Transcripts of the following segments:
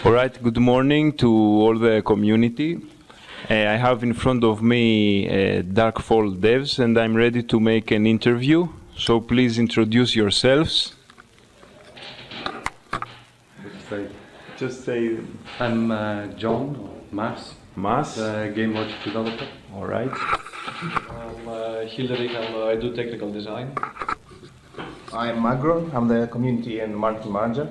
All right, good morning to all the community. I have in front of me Aventurine Devs, and I'm ready to make an interview. So please introduce yourselves. Just say. I'm John, Mas. Mas. Game logic developer. All right. I'm Hilary, I do technical design. I'm Magro, I'm the community and marketing manager.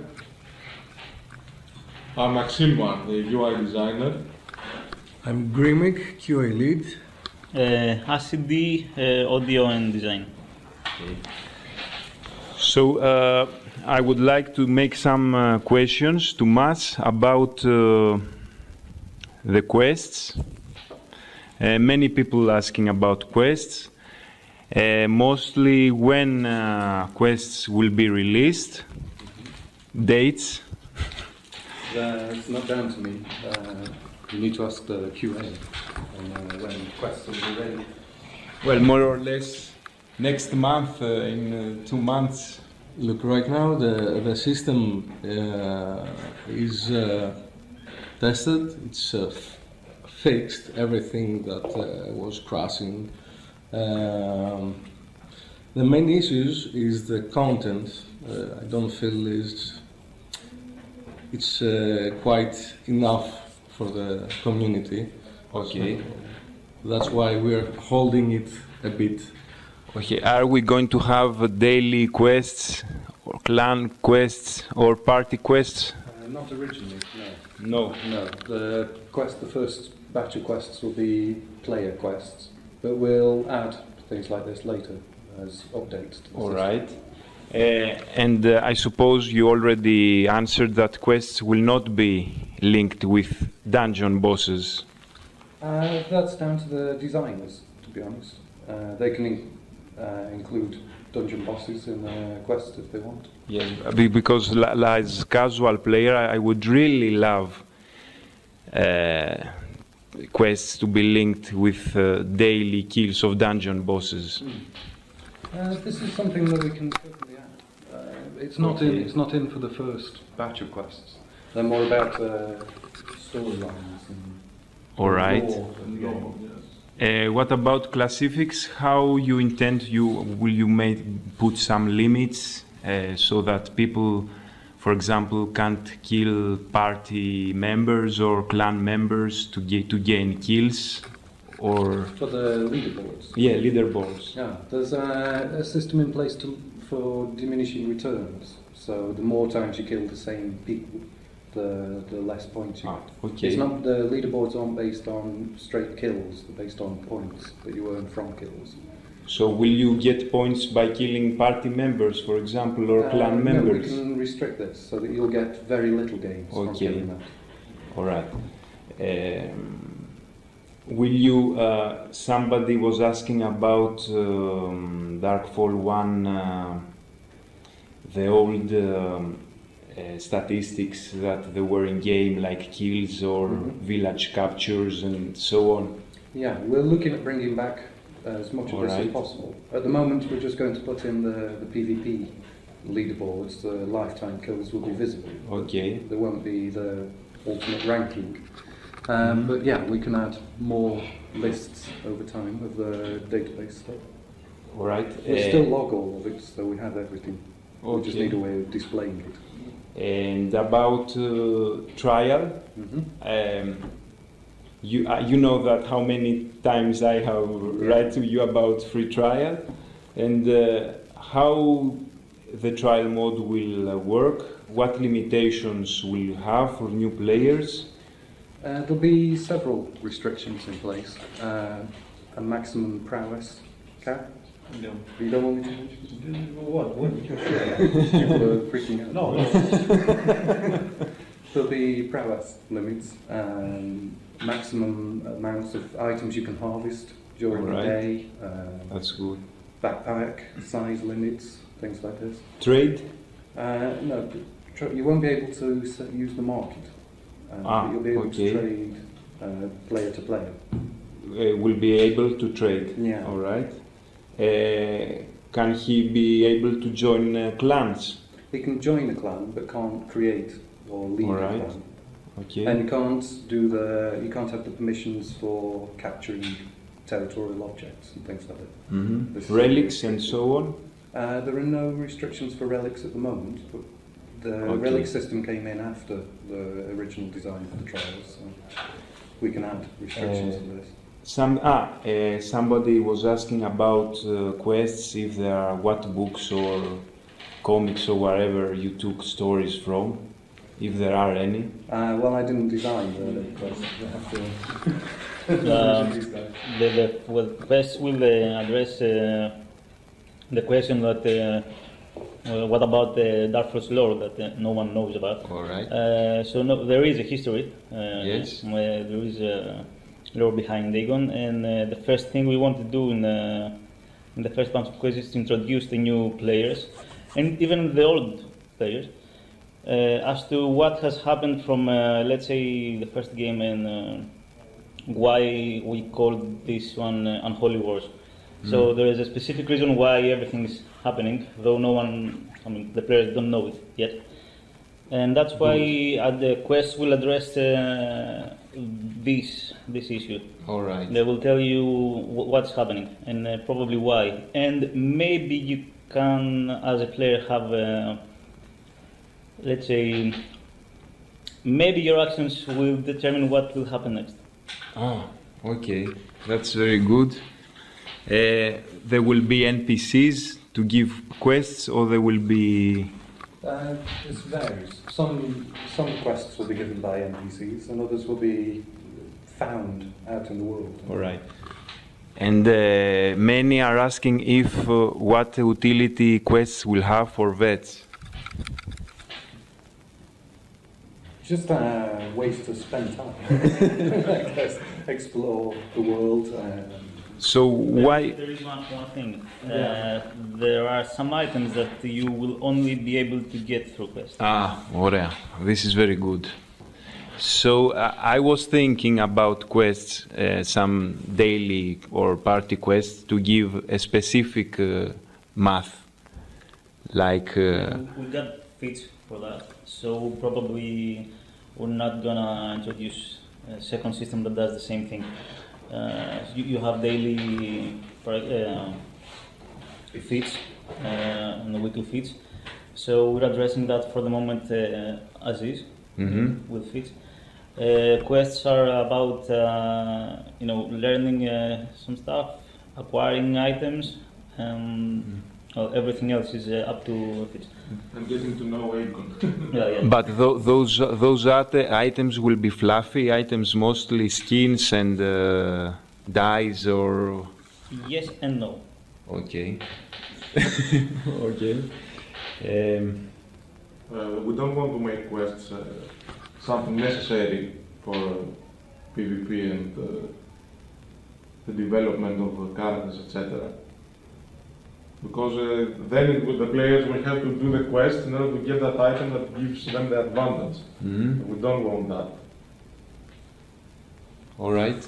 I'm Maxime, the UI designer. I'm Grimic, QA lead. ACD, audio and design. Okay. So I would like to make some questions to Mas about the quests. Many people asking about quests. Mostly when quests will be released, dates. It's not down to me. You need to ask the QA when quests will be ready. Well, more or less next month, in 2 months. Look, right now the system is tested. It's fixed. Everything that was crashing. The main issues is the content. I don't feel it's quite enough for the community. Okay. So that's why we're holding it a bit. Okay. Are we going to have daily quests, or clan quests, or party quests? Not originally, No. no. The first batch of quests will be player quests, but we'll add things like this later as updates to the All system. right. And I suppose you already answered that quests will not be linked with dungeon bosses. That's down to the designers, to be honest. They can include dungeon bosses in their quests if they want. Yes, because as casual player, I would really love quests to be linked with daily kills of dungeon bosses. This is something that we can certainly add. It's not in. It's not in for the first batch of quests. They're more about storylines and. All right. Lore. What about classifics? How you intend will you put some limits so that people, for example, can't kill party members or clan members to gain kills, or For the leaderboards. yeah, leaderboards. Yeah, there's a system in place for diminishing returns. So the more times you kill the same people, the less points you get. Okay. It's not, the leaderboards aren't based on straight kills, they're based on points that you earn from kills. So will you get points by killing party members, for example, or clan members? No, we can restrict this so that you'll get very little gains from killing that. All right. Will you? Somebody was asking about Darkfall 1, the old statistics that there were in game, like kills or village captures and so on. Yeah, we're looking at bringing back as much of this as possible. At the moment, we're just going to put in the PvP leaderboards. The lifetime kills will be visible. Okay. There won't be the ultimate ranking. But yeah, we can add more lists over time of the database stuff. All right. We still log all of it, so we have everything. Okay. We just need a way of displaying it. And about trial, you know that how many times I have write to you about free trial, and how the trial mode will work, what limitations will you have for new players. There'll be several restrictions in place. A maximum prowess cap. No. You don't want me to mention? What? People are freaking out. No. There'll be prowess limits, maximum amounts of items you can harvest during the day. That's good. Backpack size limits, things like this. Trade? No, you won't be able to use the market. But you'll be able to trade player to player. Will be able to trade. Yeah. All right. Can he be able to join clans? He can join a clan but can't create or lead a Alright. clan. Okay. And you can't have the permissions for capturing territorial objects and things like that. This is Relics and so on. There are no restrictions for relics at the moment, but the relic system came in after the original design for the trials, so we can add restrictions to this. Somebody was asking about quests, if there are what books or comics or wherever you took stories from, if there are any. Well, I didn't design the quest. The quest will address the question that what about the Dark Force lore that no one knows about. All right. So no, there is a history. Yes. There is a lore behind Dagon, and the first thing we want to do in the first bunch of quests is to introduce the new players, and even the old players, as to what has happened from, let's say, the first game and why we called this one Unholy Wars. So there is a specific reason why everything is happening, though no one, the players don't know it yet. And that's why the quest will address this issue. All right. They will tell you what's happening and probably why. And maybe you can, as a player, have, let's say, maybe your actions will determine what will happen next. Ah, okay. That's very good. There will be NPCs to give quests, or there will be... This varies. Some quests will be given by NPCs, and others will be found out in the world. All right. And many are asking if what utility quests will have for vets. Just ways to spend time. I guess, explore the world. So why... There is one thing. There are some items that you will only be able to get through quests. Ωραία. This is very good. So I was thinking about quests, some daily or party quests, to give a specific math, like... We got feats for that, so probably we're not gonna introduce a second system that does the same thing. You have daily feats and weekly feats, so we're addressing that for the moment as is with feats. Quests are about learning some stuff, acquiring items, everything else is up to feats. I'm getting to know Aegon. Yeah. But those items will be fluffy items, mostly skins and dyes, or... Yes and no. Okay. Okay. We don't want to make quests something necessary for PvP and the development of characters, etc. Because then the players will have to do the quest in order to get that item that gives them the advantage. We don't want that. All right.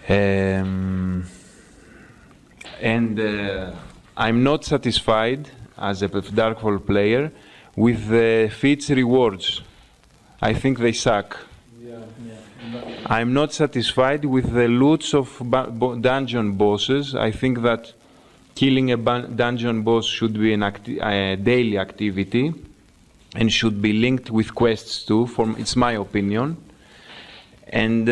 And I'm not satisfied as a Dark Hole player with the feats rewards. I think they suck. I'm not satisfied with the loots of dungeon bosses. I think that killing a dungeon boss should be a daily activity and should be linked with quests too. It's my opinion. And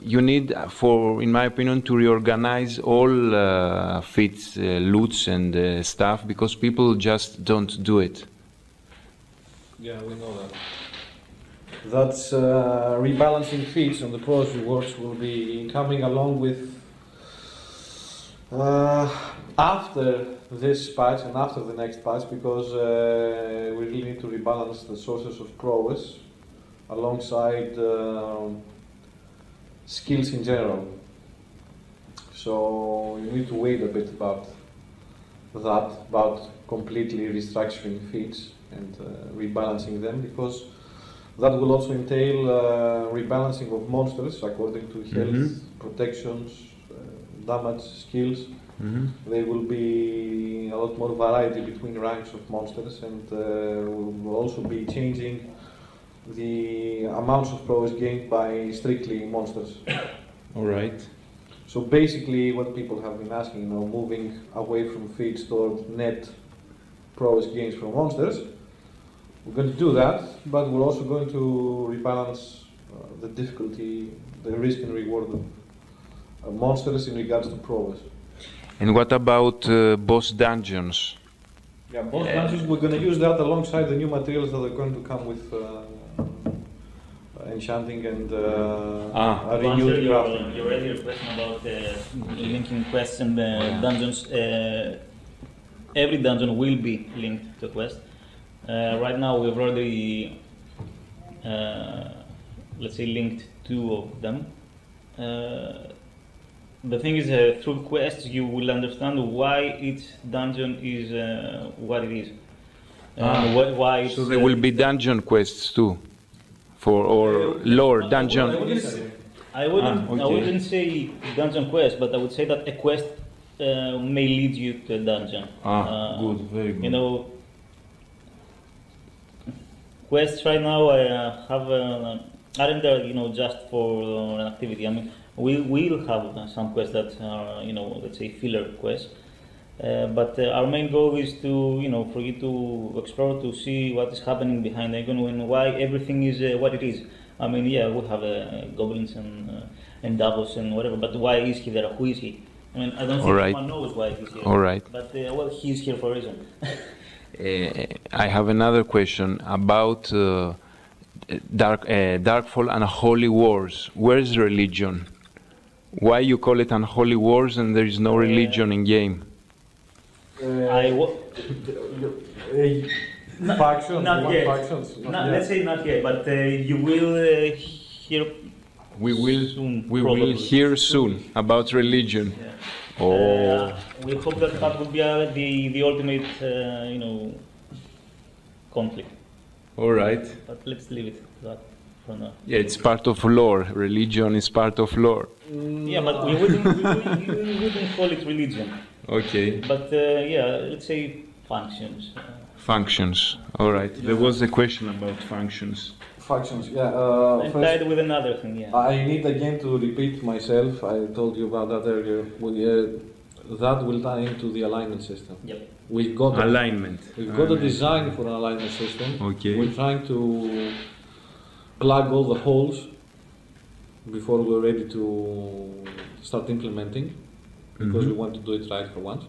you need, in my opinion, to reorganize all feats, loots and stuff, because people just don't do it. Yeah, we know that. That's rebalancing feats and the pros rewards will be coming along with after this patch and after the next patch, because we really need to rebalance the sources of prowess alongside skills in general. So you need to wait a bit about that, about completely restructuring feats and rebalancing them, because that will also entail rebalancing of monsters according to health, protections, damage, skills. There will be a lot more variety between ranks of monsters, and we'll also be changing the amounts of progress gained by strictly monsters. All right. So basically, what people have been asking, moving away from feats toward net progress gains from monsters. We're going to do that, but we're also going to rebalance the difficulty, the risk and reward of monsters in regards to progress. And what about boss dungeons? Yeah, boss dungeons, we're going to use that alongside the new materials that are going to come with enchanting and a renewed crafting. Your earlier question about linking quests and dungeons. Every dungeon will be linked to a quest. Right now, we've already, let's say, linked 2 of them. The thing is, through quests, you will understand why each dungeon is what it is. Why it's, So there will be dungeon quests too, or lore dungeon. I wouldn't say dungeon quest, but I would say that a quest may lead you to a dungeon. Good, very good. Quests right now aren't there, just for an activity. I mean, we will have some quests that are, let's say filler quests. But our main goal is to, for you to explore, to see what is happening behind Aegon and why everything is what it is. I mean, yeah, we have goblins and Davos and whatever, but why is he there? Who is he? I mean, I don't think anyone knows why he's here. All right. But, well, he's here for a reason. I have another question about Darkfall and Holy Wars. Where is religion? Why you call it Unholy Wars and there is no religion in game? Factions, not yet. factions. Let's say not yet, but you will hear. We will Probably. hear soon about religion. Yeah. Oh. We hope that will be the ultimate, conflict. All right. But let's leave it to that for now. Yeah, it's part of lore. Religion is part of lore. Yeah, but we wouldn't call it religion. Okay. But yeah, let's say functions. Functions. All right. There was a question about functions. Factions, yeah. And First, tied with another thing, yeah. I need again to repeat myself. I told you about that earlier. That will tie into the alignment system. Yep. We've got Alignment. We've got a design for an alignment system. Okay. We're trying to plug all the holes before we're ready to start implementing, because we want to do it right for once.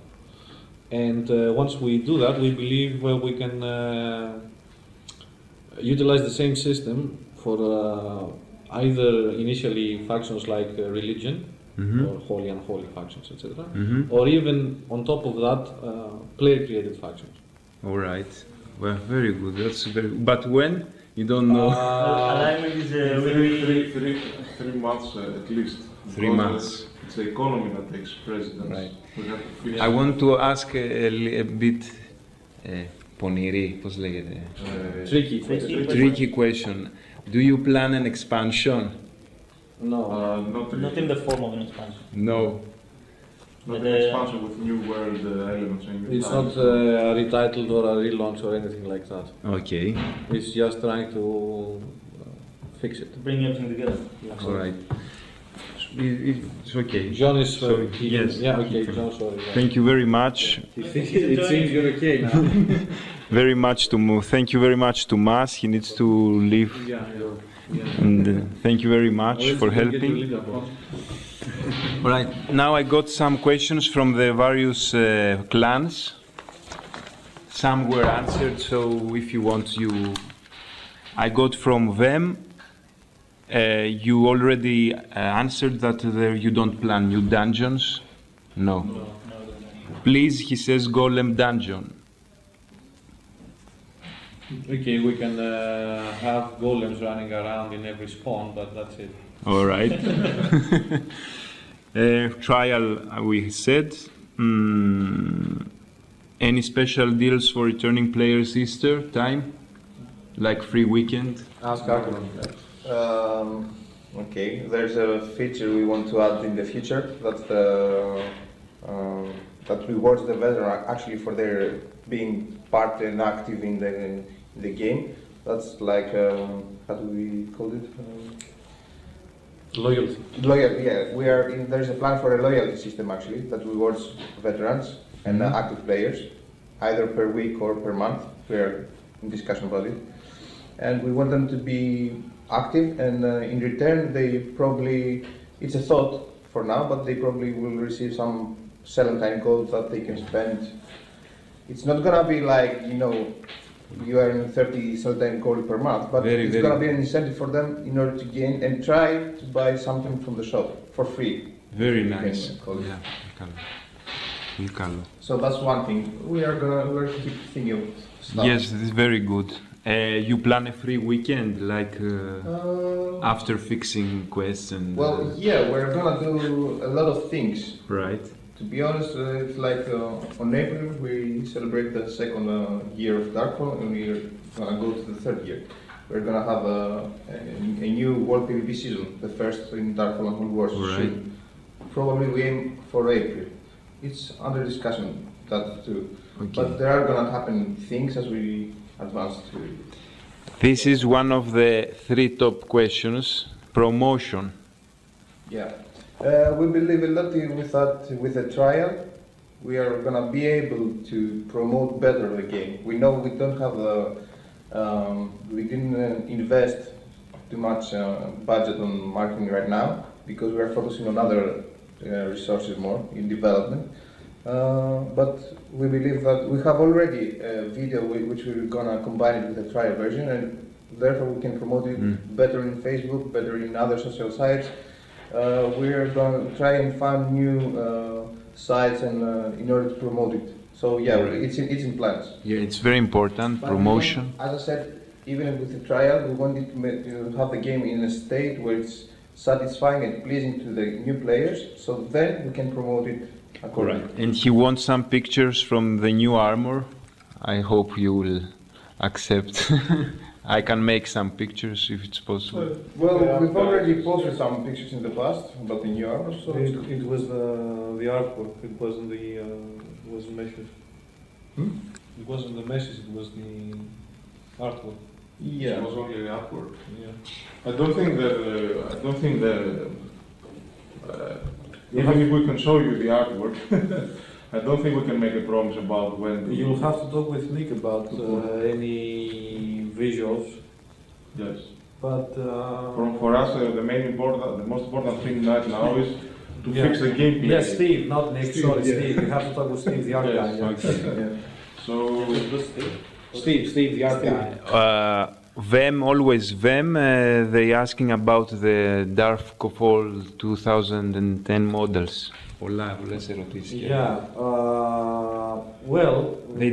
And once we do that, we believe we can utilize the same system for either initially factions like religion, or holy and unholy factions, etc. Or even on top of that, player-created factions. All right. Well, very good. That's very. But when? You don't know. Alignment is really. 3 months at least. 3 months. It's the economy that takes precedence. Right. We have to finish. I want to ask a bit πονηρή, πώς λέγεται. Tricky question. Do you plan an expansion? No. Not in the form of an expansion. No. Not an expansion with new world elements. And new It's times. not a retitled or a relaunch or anything like that. Okay. It's just trying to fix it. To bring everything together. All right. It's okay. John is yes. Yeah, okay, John, sorry. Yeah. Thank you very much. It seems you're okay now. Very much to Mo. Thank you very much to Mas. He needs to leave. And thank you very much for helping. All right. Now I got some questions from the various clans. Some were answered, so if you want, I got from them. You already answered that you don't plan new dungeons. No. Please, he says, Golem dungeon. Okay, we can have golems running around in every spawn, but that's it. All right. Trial, we said. Any special deals for returning players Easter time? Like free weekend? Ask Akron. Okay, there's a feature we want to add in the future. That's the that rewards the veteran actually for their being part and active in the game. That's like how do we call it? Loyalty. Loyalty. Yeah, there's a plan for a loyalty system actually that rewards veterans and active players, either per week or per month. We are in discussion about it, and we want them to be active, and in return they probably, it's a thought for now, but they probably will receive some Selentine gold that they can spend. It's not gonna be like, you earn 30 Selentine gold per month, but it's gonna be an incentive for them in order to gain and try to buy something from the shop for free. Very nice. Yeah. So that's one thing. We're keep thinking of stuff. Yes, this is very good. You plan a free weekend, like after fixing quests and. Well, yeah, we're gonna do a lot of things. Right. To be honest, it's like on April we celebrate the second year of Darkfall, and we're gonna go to the third year. We're gonna have a new World PvP season, the first in Darkfall and World Wars. Right. Probably we aim for April. It's under discussion, that too. Okay. But there are gonna happen things as we advance to. This is one of the 3 top questions. Promotion. Yeah. We believe a lot with that, with the trial. We are gonna be able to promote better the game. We know we don't have we didn't invest too much budget on marketing right now because we are focusing on other resources more in development. But we believe that we have already a video which we're gonna combine it with the trial version, and therefore we can promote it better in Facebook, better in other social sites. We're going to try and find new sites and in order to promote it. So yeah, it's in plans. Yeah, it's very important. But promotion. As I said, even with the trial, we wanted to have the game in a state where it's satisfying and pleasing to the new players. So then we can promote it accordingly. And he wants some pictures from the new armor. I hope you will accept. I can make some pictures if it's possible. Well, we've already posted some pictures in the past about the new armor. So It was the artwork. It wasn't the meshes. It wasn't the meshes. It was the artwork. It was only the artwork. Yeah. I don't think that even if we can show you the artwork, I don't think we can make a promise about when. You'll have to talk with Nick about any visuals. Yes. But For us, the most important thing right now is to fix the gameplay. Yes, Steve, not Nick. Sorry, Steve. You have to talk with Steve, the art guy. Yes, okay. So Steve, the art guy. Always them, they asking about the Darkfall 2010 models. Πολλές ερωτήσεις. Yeah. Well, they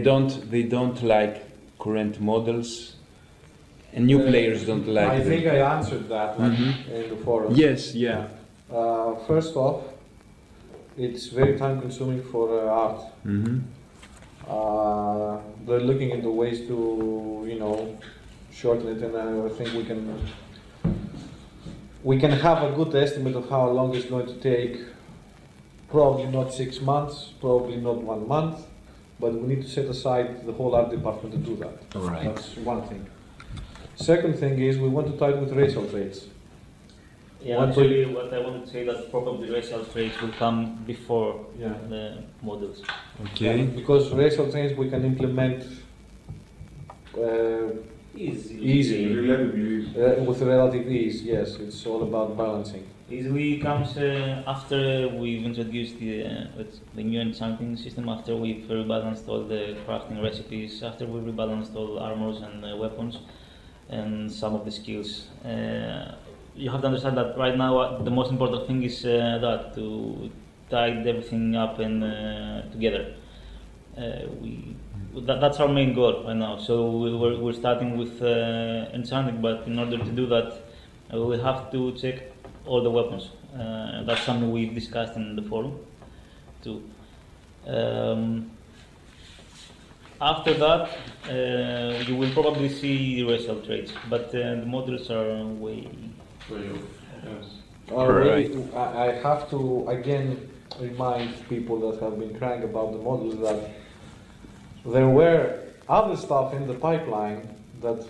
don't like current models, and new players don't like I them. think I answered that one in the forum. Yes, yeah. First off, it's very time consuming for art. They're looking into ways to, shorten it, and I think we can have a good estimate of how long it's going to take. Probably not 6 months, probably not 1 month, but we need to set aside the whole art department to do that. Right. That's one thing. Second thing is we want to tie it with racial traits. Yeah, actually, what I wanted to say that probably racial traits will come before the models. Okay. Because racial traits we can implement easily. relatively. With relative ease, yes. It's all about balancing. Easily comes after we've introduced the new enchanting system, after we've rebalanced all the crafting recipes, after we've rebalanced all armors and weapons and some of the skills. You have to understand that right now the most important thing is that to tie everything up and together. That's our main goal right now. So we're starting with enchanting, but in order to do that, we have to check all the weapons. That's something we've discussed in the forum too. After that, you will probably see racial traits, but the models are way Yes. Already, I have to again remind people that have been crying about the models that there were other stuff in the pipeline that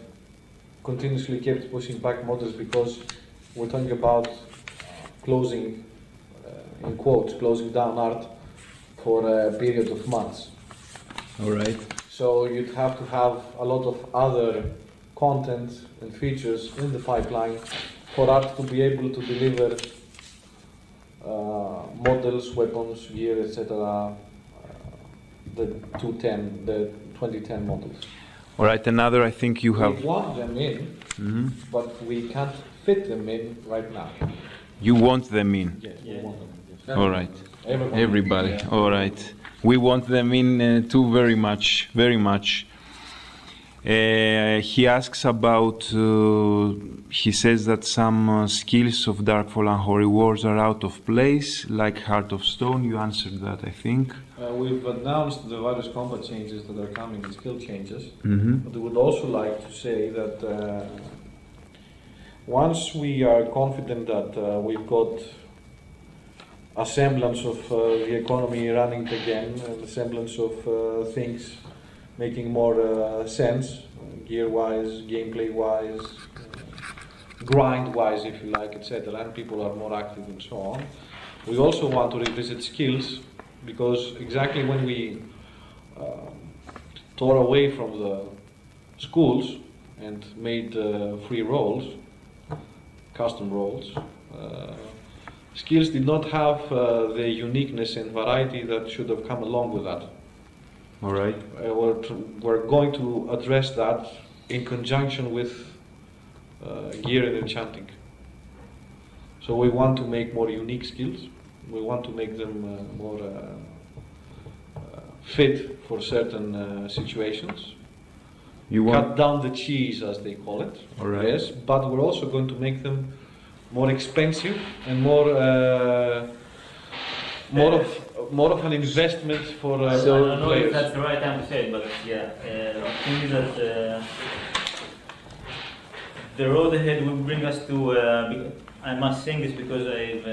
continuously kept pushing back models because we're talking about closing, in quotes, closing down art for a period of months. All right. So you'd have to have a lot of other content and features in the pipeline for art to be able to deliver models, weapons, gear, etc. The 2010 models. All right. Another, I think you have. We want them in, but we can't fit them in right now. You want them in. Yes, we want them. Yes. All right. Everybody. Yeah. All right. We want them in too, very much, very much. He asks about. He says that some skills of Darkfall and Hoary Wars are out of place, like Heart of Stone. You answered that, I think. We've announced the various combat changes that are coming and skill changes. Mm-hmm. But we would also like to say that once we are confident that we've got a semblance of the economy running again, and a semblance of things making more sense, gear-wise, gameplay-wise, grind-wise, if you like, etc., and people are more active and so on. We also want to revisit skills, because exactly when we tore away from the schools and made free roles, custom roles, skills did not have the uniqueness and variety that should have come along with that. All right. We're going to address that in conjunction with gear and enchanting. So we want to make more unique skills. We want to make them more fit for certain situations. You want. Cut down the cheese, as they call it. All right. Yes, but we're also going to make them more expensive and more of an investment for So I don't know players. if that's the right time to say it, but yeah, the thing is that the road ahead will bring us to. I must say this because I've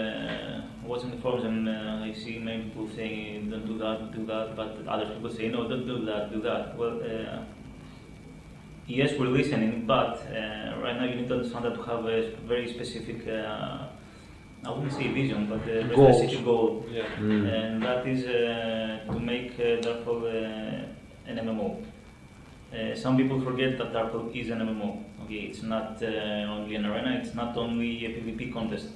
watching the forums and I see many people saying don't do that, but other people say no, don't do that. Well, yes, we're listening, but right now you need to understand that to have a very specific. I wouldn't say vision, but a very Goals. specific goal, Yeah. and that is to make Darkfall an MMO. Some people forget that Darkfall is an MMO. Okay, it's not only an arena, it's not only a PvP contest.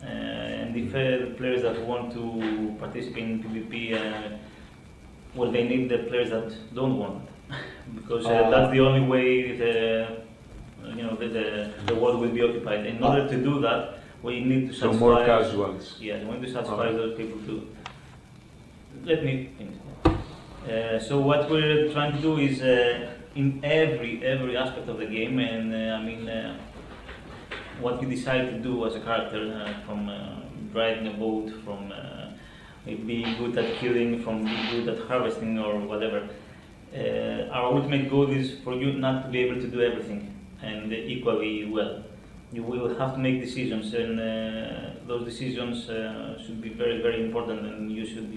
And if the players that want to participate in PvP, well, they need the players that don't want it, because that's the only way the world will be occupied. In order to do that, we need to So satisfy. more casuals. Yeah, we need to satisfy those people too. Let me finish. So what we're trying to do is in every aspect of the game, and what you decide to do as a character, from driving a boat, from being good at killing, from being good at harvesting or whatever. Our ultimate goal is for you not to be able to do everything and equally well. You will have to make decisions, and those decisions should be very, very important, and you should,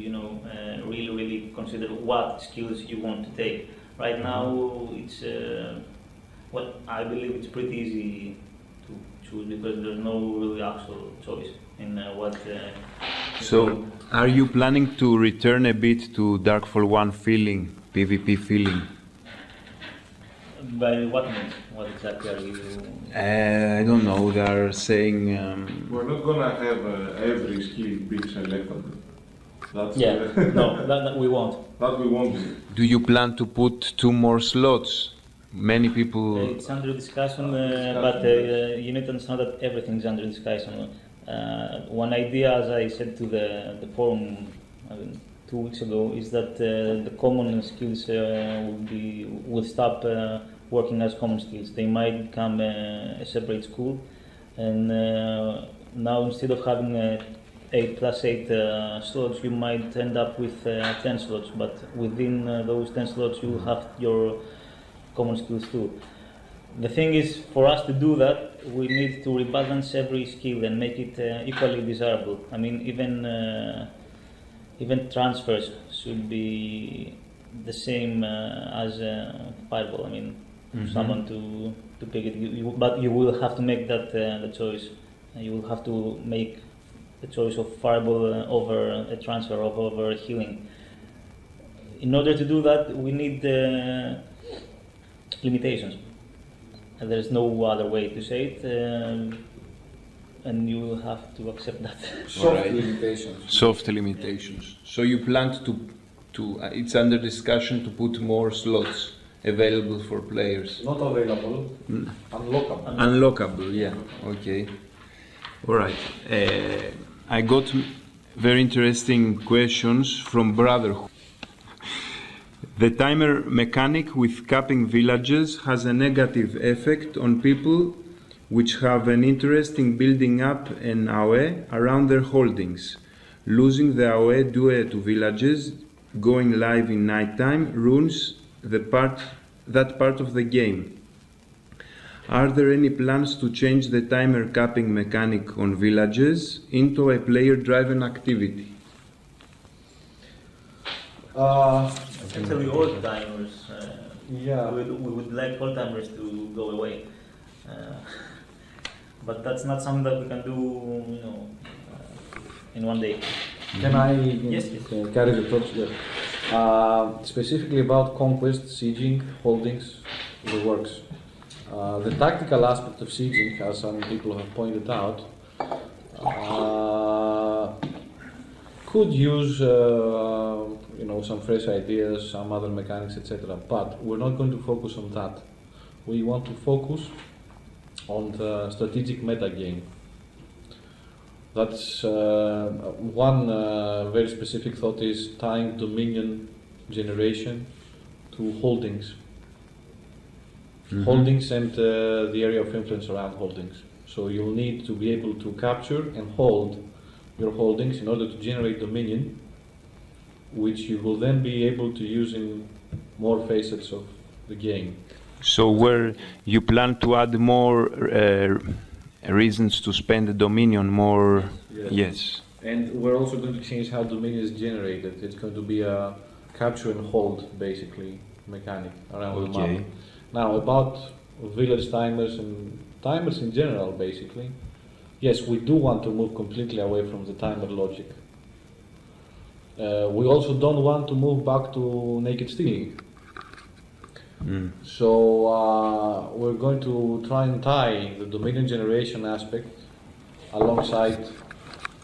really consider what skills you want to take. Right now, it's I believe it's pretty easy to choose because there's no really actual choice in what. So, are you planning to return a bit to Darkfall 1 feeling, PvP feeling? By what means? What exactly are you? I don't know. They are saying. We're not gonna have every skill being selected. That's No, that we won't. that we won't do. Do you plan to put 2 more slots? Many people. It's under discussion, but you need to understand that everything's under discussion. One idea, as I said to the forum 2 weeks ago, is that the common skills will stop working as common skills. They might become a separate school, and now instead of having 8 plus 8 slots, you might end up with 10 slots. But within those 10 slots, you have your common skills too. The thing is, for us to do that, we need to rebalance every skill and make it equally desirable. I mean, even event transfers should be the same as Fireball. I mean, someone to pick it, but you will have to make that the choice. You will have to make the choice of Fireball over a transfer or over healing. In order to do that, we need limitations. And there's no other way to say it, and you will have to accept that. Soft limitations. Soft limitations. So you planned to it's under discussion to put more slots available for players. Not available, unlockable. Unlockable, yeah. Okay. All right. I got very interesting questions from Brotherhood. The timer mechanic with capping villages has a negative effect on people which have an interest in building up an AOE around their holdings. Losing the AOE due to villages going live in nighttime ruins that part of the game. Are there any plans to change the timer capping mechanic on villages into a player-driven activity? Actually, all timers. Yeah. We would like all timers to go away, but that's not something that we can do, in one day. Can I Yes. carry the thoughts there? Specifically about conquest, sieging, holdings, the works. The tactical aspect of sieging, as some people have pointed out, could use some fresh ideas, some other mechanics, etc. But we're not going to focus on that. We want to focus on the strategic meta game. That's one very specific thought is tying Dominion generation to holdings. Holdings and the area of influence around holdings. So you'll need to be able to capture and hold your holdings in order to generate Dominion, which you will then be able to use in more facets of the game. So where you plan to add more reasons to spend the Dominion more? Yes. And we're also going to change how Dominion is generated. It's going to be a capture and hold, basically, mechanic around the map. Now, about village timers and timers in general, basically, yes, we do want to move completely away from the timer logic. We also don't want to move back to naked stealing. So we're going to try and tie the Dominion generation aspect alongside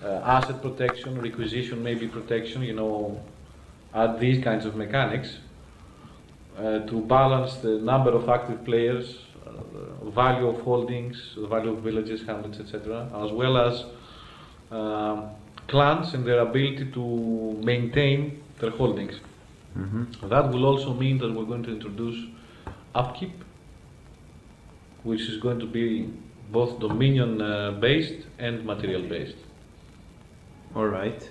asset protection, requisition maybe protection, add these kinds of mechanics to balance the number of active players, the value of holdings, the value of villages, hamlets, etc., as well as clans and their ability to maintain their holdings. That will also mean that we're going to introduce upkeep, which is going to be both Dominion based and material based. All right.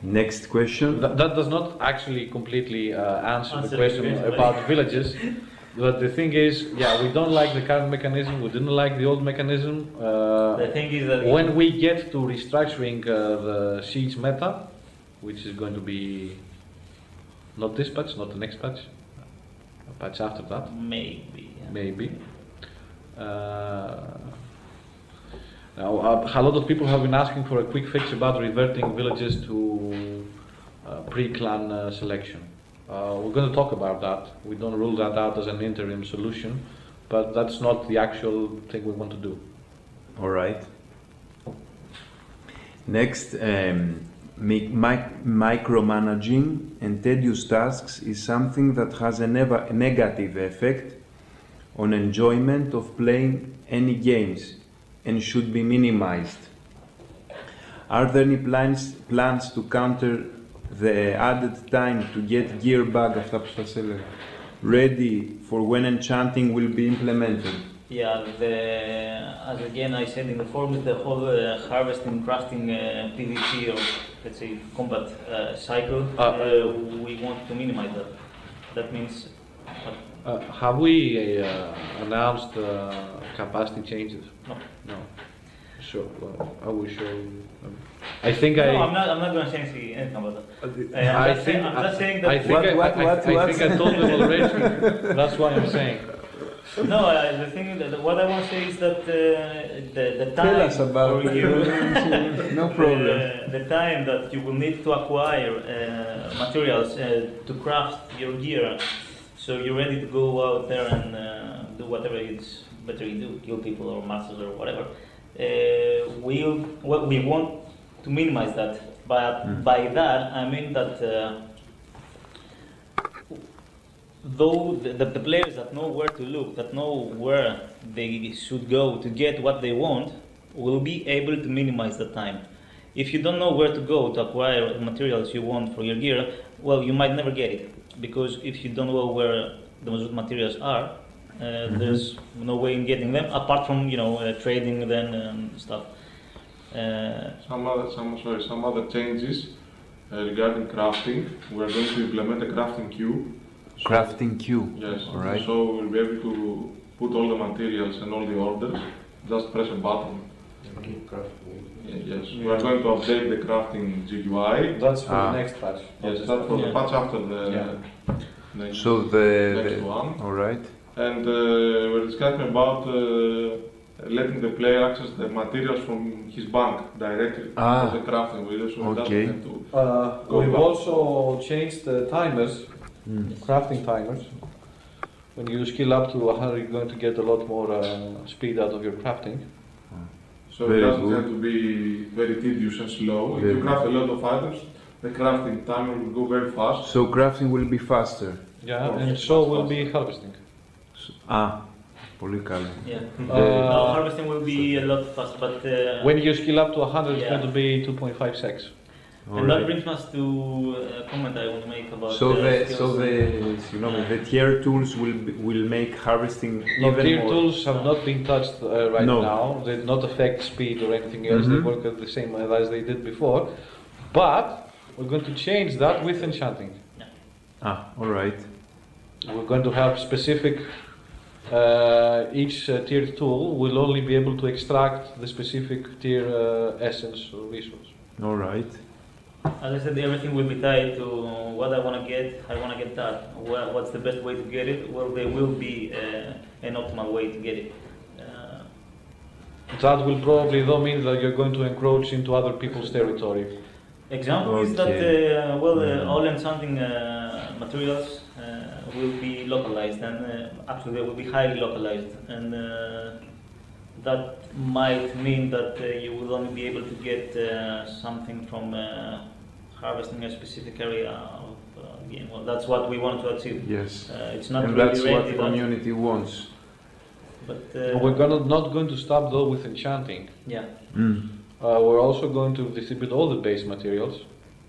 Next question. That does not actually completely answer the question about villages. But the thing is, we don't like the current mechanism, we didn't like the old mechanism. The thing is that when we get to restructuring the siege meta, which is going to be not this patch, not the next patch, a patch after that. Maybe. Maybe. Now, a lot of people have been asking for a quick fix about reverting villages to pre-clan selection. We're going to talk about that. We don't rule that out as an interim solution, but that's not the actual thing we want to do. All right. Next, micromanaging and tedious tasks is something that has a negative effect on enjoyment of playing any games and should be minimized. Are there any plans to counter the added time to get gear bug ready for when enchanting will be implemented? Yeah, as again I said in the forum, the whole harvesting, crafting, PvP or let's say combat cycle, we want to minimize that. That means. Have we announced capacity changes? No. No. Sure, well, I will show you. I think No, I. I'm not going to say anything about that. I I'm think just saying that. I think I think I told them already. That's why I'm saying. No, the thing that what I want to say is that the time Tell us about for you, no problem. the time that you will need to acquire materials to craft your gear, so you're ready to go out there and do whatever it's better you do, kill people or masters or whatever. We want to minimize that, but by that I mean that. Though the players that know where to look, that know where they should go to get what they want, will be able to minimize the time. If you don't know where to go to acquire the materials you want for your gear, well, you might never get it. Because if you don't know where the materials are, there's no way in getting them, apart from, trading them and stuff. Some other changes regarding crafting. We're going to implement a crafting queue. Crafting queue. Yes. All right. So we'll be able to put all the materials and all the orders. Just press a button. Yes. We're going to update the crafting GUI. That's for the next patch. Yes, that's for the patch after the next, So next one. All right. And we're discussing about letting the player access the materials from his bank directly for the crafting video, so it doesn't have to We've back. also changed the timers, crafting timers. When you skill up to 100, you're going to get a lot more speed out of your crafting. So Very it doesn't good. have to be very tedious and slow. Very If you craft a lot of items, the crafting timer will go very fast. So crafting will be faster. Yeah, Or and so will be harvesting. Πολύ καλό. Yeah. Now harvesting will be a lot faster, but When you skill up to 100, it's Yeah. going to be 2.5 seconds. and that brings us to a comment I want to make about The tier tools will make harvesting No, even tier more. tools have not been touched right No. now. They do not affect speed or anything else. They work at the same as they did before. But we're going to change that with enchanting. All right. We're going to have specific. Each tier tool will only be able to extract the specific tier essence or resource. All right. as I said, everything will be tied to what I want to get. I want to get that. What's the best way to get it? Well, there will be an optimal way to get it. That will probably though mean that you're going to encroach into other people's territory. Example is that all enchanting materials will be localized, and actually they will be highly localized, and that might mean that you will only be able to get something from harvesting a specific area of the game. Well, that's what we want to achieve. Yes. It's not And really that's what ready, the community wants. but We're not going to stop though with enchanting. yeah. We're also going to distribute all the base materials,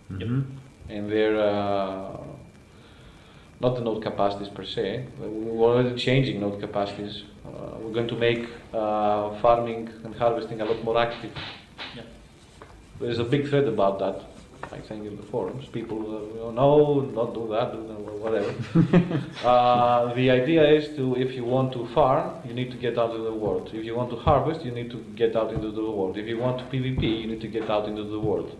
and they're not the node capacities per se. We're already changing node capacities. We're going to make farming and harvesting a lot more active. Yeah. There's a big thread about that, I think, in the forums. People, no, not do that, whatever. The idea is if you want to farm, you need to get out into the world. If you want to harvest, you need to get out into the world. If you want to PvP, you need to get out into the world.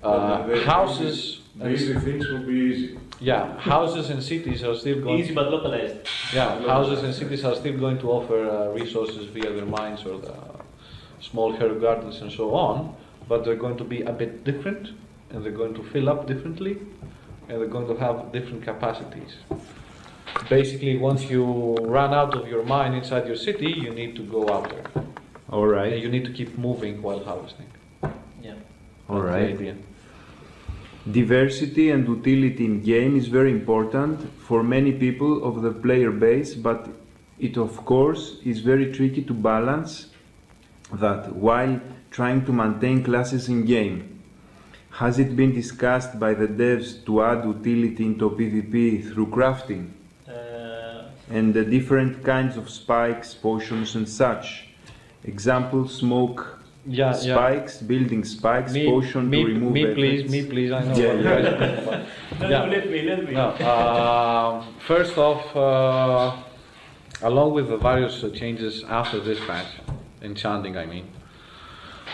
Houses. The easy things will be easy. Yeah, houses and cities are still going. Easy but localized. Yeah, houses and cities are still going to offer resources via their mines or the small herb gardens and so on, but they're going to be a bit different, and they're going to fill up differently, and they're going to have different capacities. Basically, once you run out of your mine inside your city, you need to go out there. All right. And you need to keep moving while harvesting. Yeah. All That's right. the idea. Diversity and utility in game is very important for many people of the player base, but it of course is very tricky to balance that while trying to maintain classes in game. Has it been discussed by the devs to add utility into PvP through crafting? And the different kinds of spikes, potions and such. Example, smoke spikes, building spikes, potion to remove effects. Me please, I know Yeah, what you guys are talking about. Let me. No, first off, along with the various changes after this patch, enchanting I mean,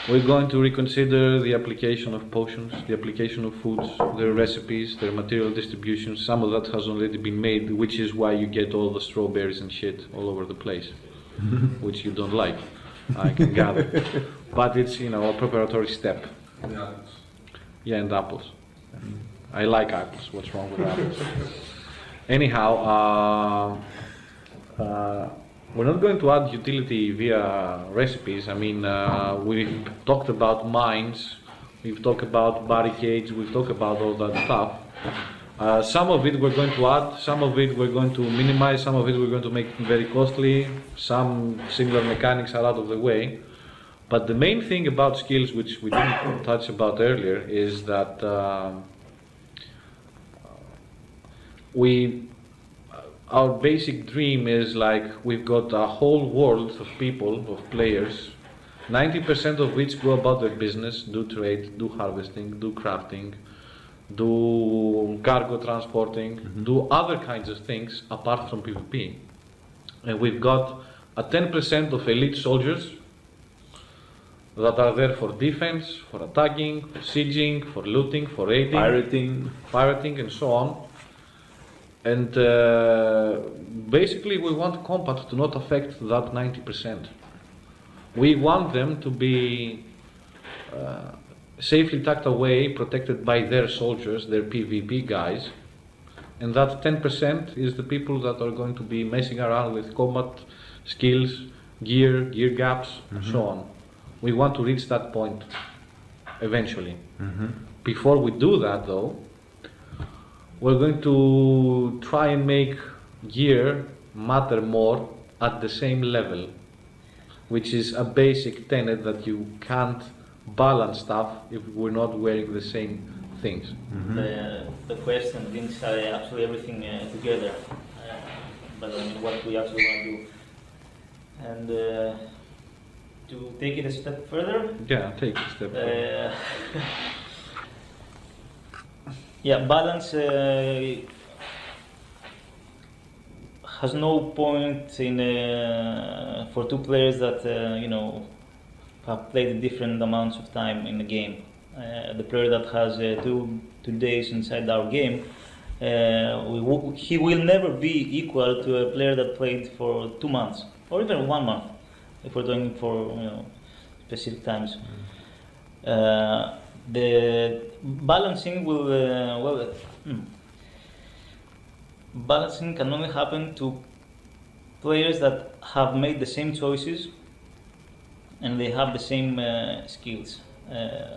We're going to reconsider the application of potions, the application of foods, their recipes, their material distribution. Some of that has already been made, which is why you get all the strawberries and shit all over the place, which you don't like, I can gather. But it's, you know, a preparatory step. And the apples. Yeah, and apples. I like apples. What's wrong with apples? Anyhow, we're not going to add utility via recipes. I mean, we've talked about mines, we've talked about barricades, we've talked about all that stuff. Some of it we're going to add, some of it we're going to minimize, some of it we're going to make very costly, some similar mechanics are out of the way. But the main thing about skills, which we didn't touch about earlier, is that our basic dream is like we've got a whole world of people, of players, 90% of which go about their business, do trade, do harvesting, do crafting, do cargo transporting, do other kinds of things apart from PvP. And we've got a 10% of elite soldiers that are there for defense, for attacking, for sieging, for looting, for raiding, pirating and so on. And basically we want combat to not affect that 90%. We want them to be safely tucked away, protected by their soldiers, their PvP guys. And that 10% is the people that are going to be messing around with combat skills, gear gaps, and so on. We want to reach that point eventually. Before we do that though, we're going to try and make gear matter more at the same level, which is a basic tenet that you can't balance stuff if we're not wearing the same things. The question didn't say actually everything together, but I mean what we actually want to do. And to take it a step further? Yeah, take it a step further. Yeah, balance has no point in for two players that you know have played different amounts of time in the game. The player that has 2 days inside our game, he will never be equal to a player that played for 2 months or even 1 month, if we're doing for specific times. The balancing will balancing can only happen to players that have made the same choices and they have the same skills.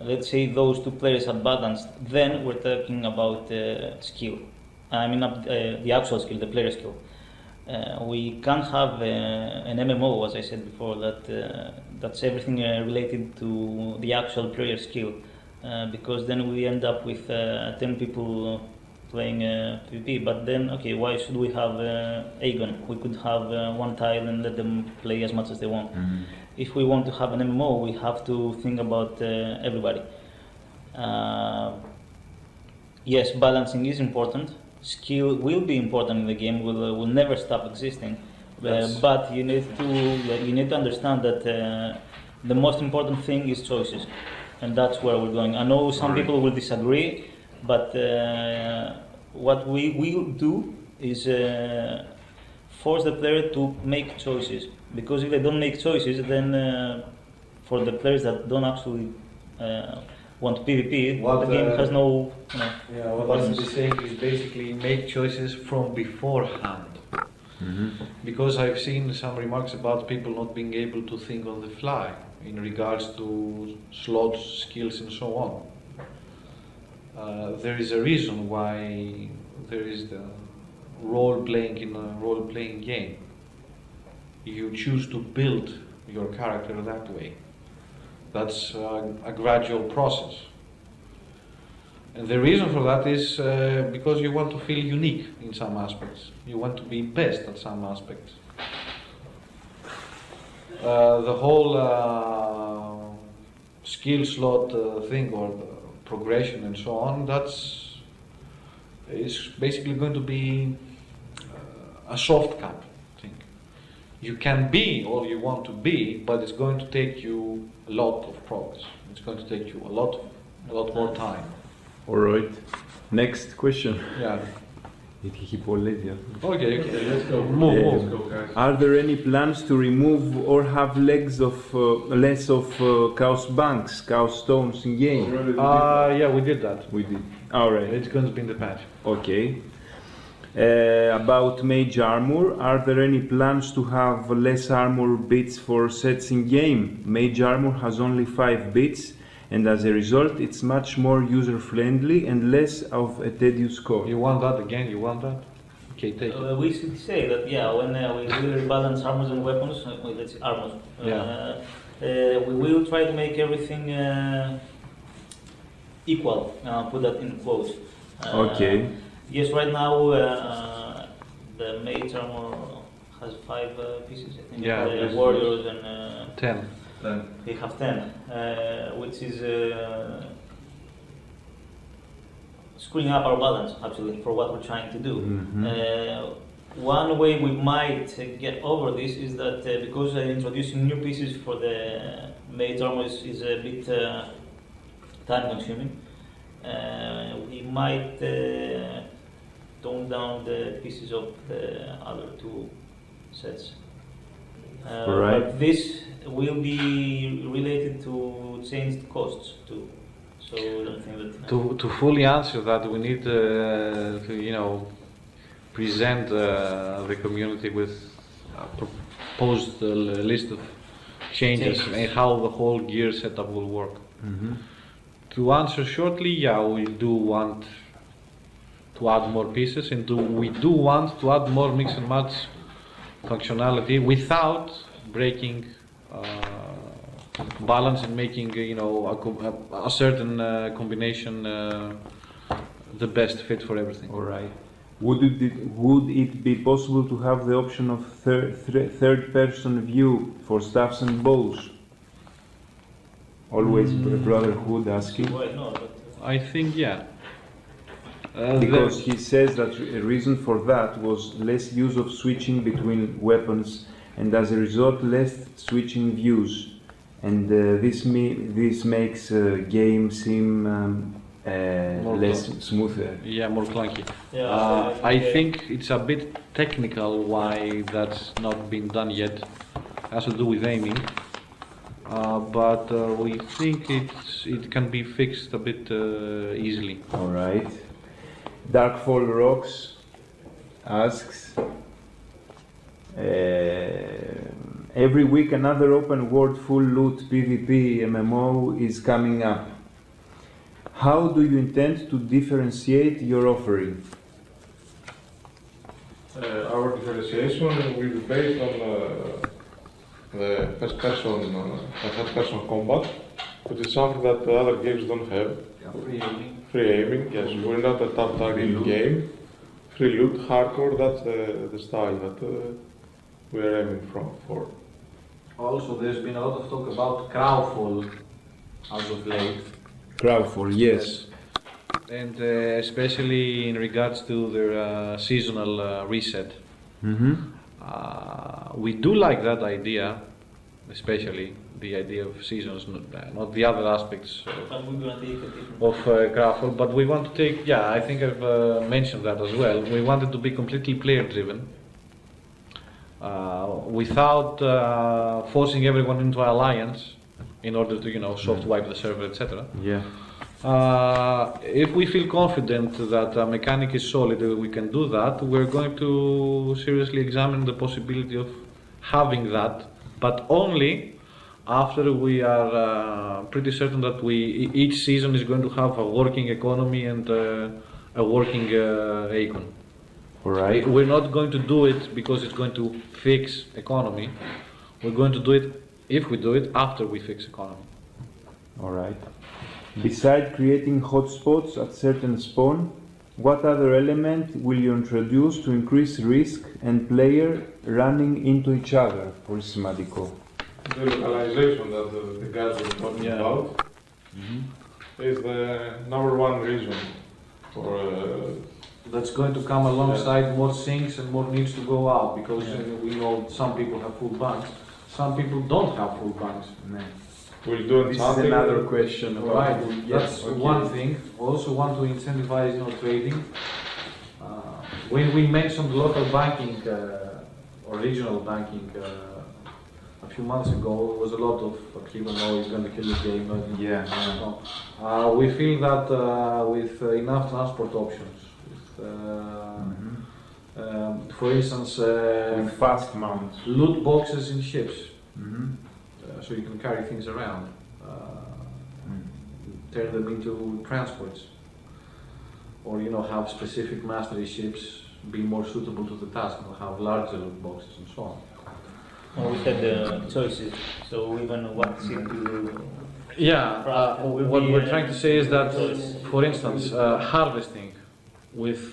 Let's say those 2 players are balanced, then we're talking about skill. I mean the actual skill, the player skill. We can't have an MMO, as I said before, that's everything related to the actual player skill, because then we end up with 10 people playing PvP. But then, okay, why should we have Aegon? We could have one tile and let them play as much as they want. If we want to have an MMO, we have to think about everybody. Yes, balancing is important. Skill will be important in the game. Will never stop existing. But you need to understand that the most important thing is choices, and that's where we're going. I know some people will disagree, but what we will do is force the player to make choices. Because if they don't make choices, then for the players that don't actually want PvP, the game has no. What I'm saying is basically make choices from beforehand. Because I've seen some remarks about people not being able to think on the fly in regards to slots, skills, and so on. There is a reason why there is the role playing in a role playing game. You choose to build your character that way. That's a gradual process. And the reason for that is because you want to feel unique in some aspects. You want to be best at some aspects. The whole skill slot thing, or the progression and so on, is basically going to be a soft cap thing. you can be all you want to be, but it's going to take you a lot of progress. It's going to take you a lot more time. All right. Next question. Yeah. Okay, let's go. Move. Let's go, guys. Are there any plans to remove or have less of chaos banks, chaos stones in game? Already did that. Yeah, we did that. We did. All right. It's going to be in the patch. Okay. About mage armor, are there any plans to have less armor bits for sets in game? Mage armor has only 5 bits, and as a result, it's much more user-friendly and less of a tedious cost. You want that again? You want that? Okay, take it. We should say that when we will rebalance armors and weapons, let's say armors, we will try to make everything equal. Put that in quotes. Okay. Yes, right now the mage armor has 5 pieces. I think. Yeah, The warriors and 10. they have 10, which is screwing up our balance actually for what we're trying to do. One way we might get over this is that because introducing new pieces for the mage armor is a bit time consuming, we might tone down the pieces of the other 2 sets. Right. But this will be related to changed costs too. So I don't think that To fully answer that, we need to present the community with a proposed list of changes and how the whole gear setup will work. To answer shortly, yeah, we do want to add more pieces, and we do want to add more mix and match functionality without breaking balance and making a certain combination the best fit for everything. All right. Would it be possible to have the option of third-person view for staffs and bows? Always Brotherhood asking. why not? But, I think, yeah. Because he says that a reason for that was less use of switching between weapons, and as a result, less switching views, and this makes game seem less smoother. Yeah, more clunky. Yeah, I think it's a bit technical why that's not been done yet. It has to do with aiming, but we think it can be fixed a bit easily. All right. Darkfall Rocks asks, every week another open world full loot PvP MMO is coming up. How do you intend to differentiate your offering? Our differentiation will be based on the first person combat, which is something that the other games don't have. Free aiming, yes. We're not a tough target game. Free loot, hardcore, that's the style that we're aiming for. Also, there's been a lot of talk about Crowfall as of late. Crowdfall, yes. And especially in regards to their seasonal reset. We do like that idea, especially the idea of seasons, not the other aspects of Crowdfall, but we want to take, I think I've mentioned that as well, we want it to be completely player driven, without forcing everyone into alliance in order to soft wipe the server, etc. Yeah. If we feel confident that a mechanic is solid, we can do that, we're going to seriously examine the possibility of having that, but only after we are pretty certain that each season is going to have a working economy and a working Aegon. All right. We're not going to do it because it's going to fix economy. We're going to do it, if we do it, after we fix economy. All right. Besides creating hotspots at certain spawn, what other element will you introduce to increase risk and player running into each other? Prismatico. The localization that the guys were talking about is the #1 reason for that's going to come alongside more sinks and more needs to go out, because we know some people have full banks, some people don't have full banks. We'll do This is something. another question about Right, yes. that's one thing. We also want to incentivize trading. When we mentioned local banking or regional banking a few months ago, there was a lot of people know it's going to kill the game. Yeah. We feel that with enough transport options, with, for instance, With fast mounts. loot boxes in ships, Mhm. so you can carry things around, turn them into transports, or have specific mastery ships be more suitable to the task and have larger loot boxes and so on. Well, we had choices, so even what ship to Yeah, what we're trying to say is that, for instance, harvesting. With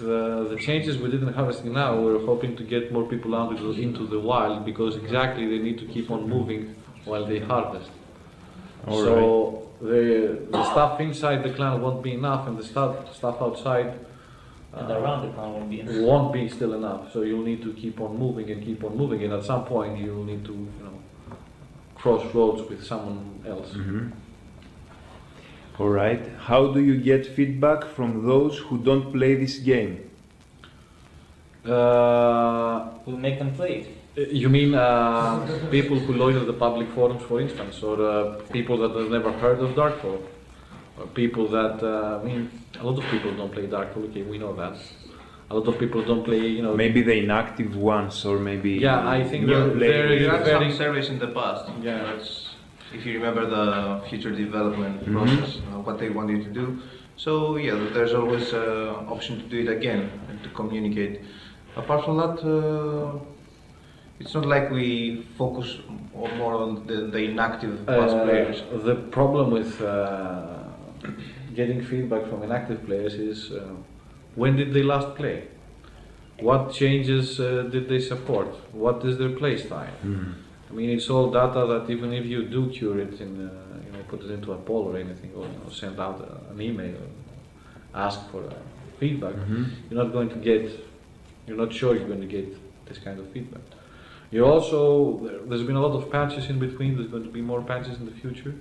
the changes we did in harvesting now, we're hoping to get more people out into the wild, because exactly they need to keep on moving while they harvest. So the stuff inside the clan won't be enough, and the stuff outside and around the town will be enough. won't be still enough. So you'll need to keep on moving, and at some point you'll need to cross roads with someone else. All right. How do you get feedback from those who don't play this game? We'll make them play it. You mean people who loiter the public forums, for instance, or people that have never heard of Darkfall, or people that a lot of people don't play Darkfall. Okay, we know that. A lot of people don't play. Maybe the inactive ones, or maybe Yeah, I think new there players. is We had very. some surveys in the past. Yeah. If you remember the future development process, what they want you to do. So yeah, there's always option to do it again and to communicate. Apart from that, it's not like we focus more on the inactive past players. The problem with getting feedback from inactive players is when did they last play? What changes did they support? What is their play style? I mean, it's all data that even if you do cure it in, put it into a poll or anything, or send out an email, or ask for feedback, you're not going to get. You're not sure you're going to get this kind of feedback. There's been a lot of patches in between. There's going to be more patches in the future,